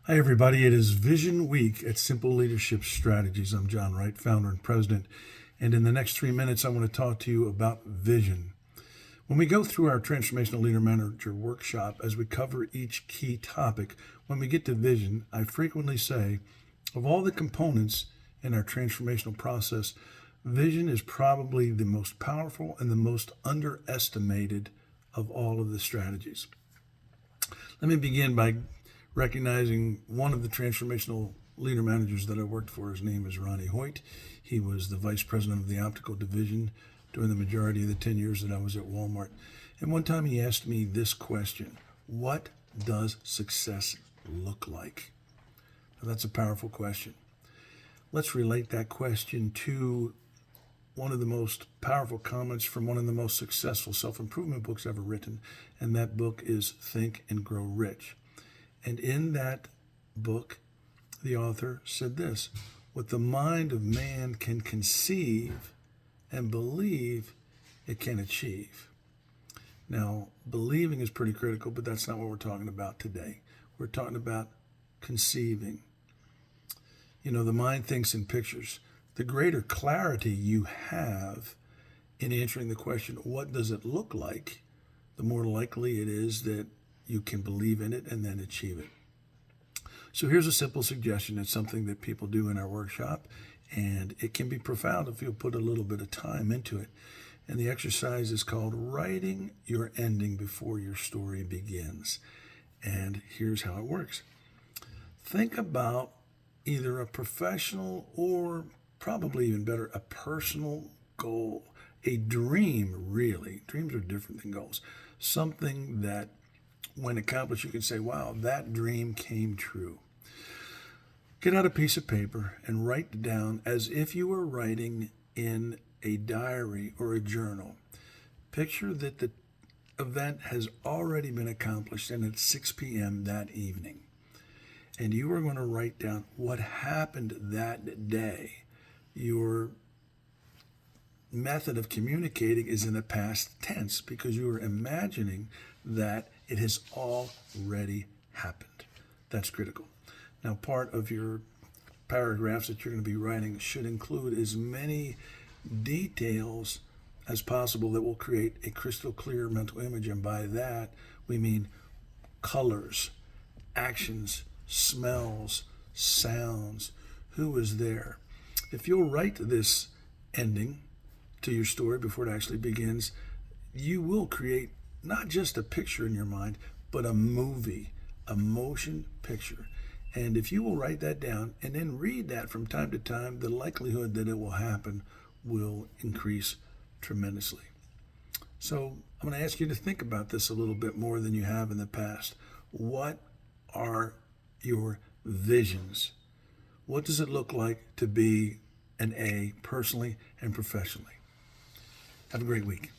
Hi, everybody. It is Vision Week at Simple Leadership Strategies. I'm John Wright, founder and president. And in the next 3 minutes, I want to talk to you about vision. When we go through our Transformational Leader Manager workshop, as we cover each key topic, when we get to vision, I frequently say, of all the components in our transformational process, vision is probably the most powerful and the most underestimated of all of the strategies. Let me begin by recognizing one of the transformational leader managers that I worked for. His name is Ronnie Hoyt. He was the vice president of the optical division during the majority of the 10 years that I was at Walmart. And one time he asked me this question: what does success look like? Now, that's a powerful question. Let's relate that question to one of the most powerful comments from one of the most successful self-improvement books ever written, and that book is Think and Grow Rich. And in that book, the author said this: what the mind of man can conceive and believe, it can achieve. Now, believing is pretty critical, but that's not what we're talking about today. We're talking about conceiving. You know, the mind thinks in pictures. The greater clarity you have in answering the question, what does it look like, the more likely it is that you can believe in it and then achieve it. So here's a simple suggestion. It's something that people do in our workshop, and it can be profound if you'll put a little bit of time into it. And the exercise is called writing your ending before your story begins. And here's how it works. Think about either a professional or probably even better, a personal goal, a dream, really. Dreams are different than goals. Something that when accomplished, you can say, wow, that dream came true. Get out a piece of paper and write it down as if you were writing in a diary or a journal. Picture that the event has already been accomplished and it's 6 p.m. that evening. And you are going to write down what happened that day. Your method of communicating is in the past tense because you are imagining that it has already happened. That's critical. Now, part of your paragraphs that you're going to be writing should include as many details as possible that will create a crystal clear mental image. And by that, we mean colors, actions, smells, sounds, who was there. If you'll write this ending to your story before it actually begins, you will create not just a picture in your mind, but a movie, a motion picture. And if you will write that down and then read that from time to time, the likelihood that it will happen will increase tremendously. So I'm going to ask you to think about this a little bit more than you have in the past. What are your visions? What does it look like to be an A personally and professionally? Have a great week.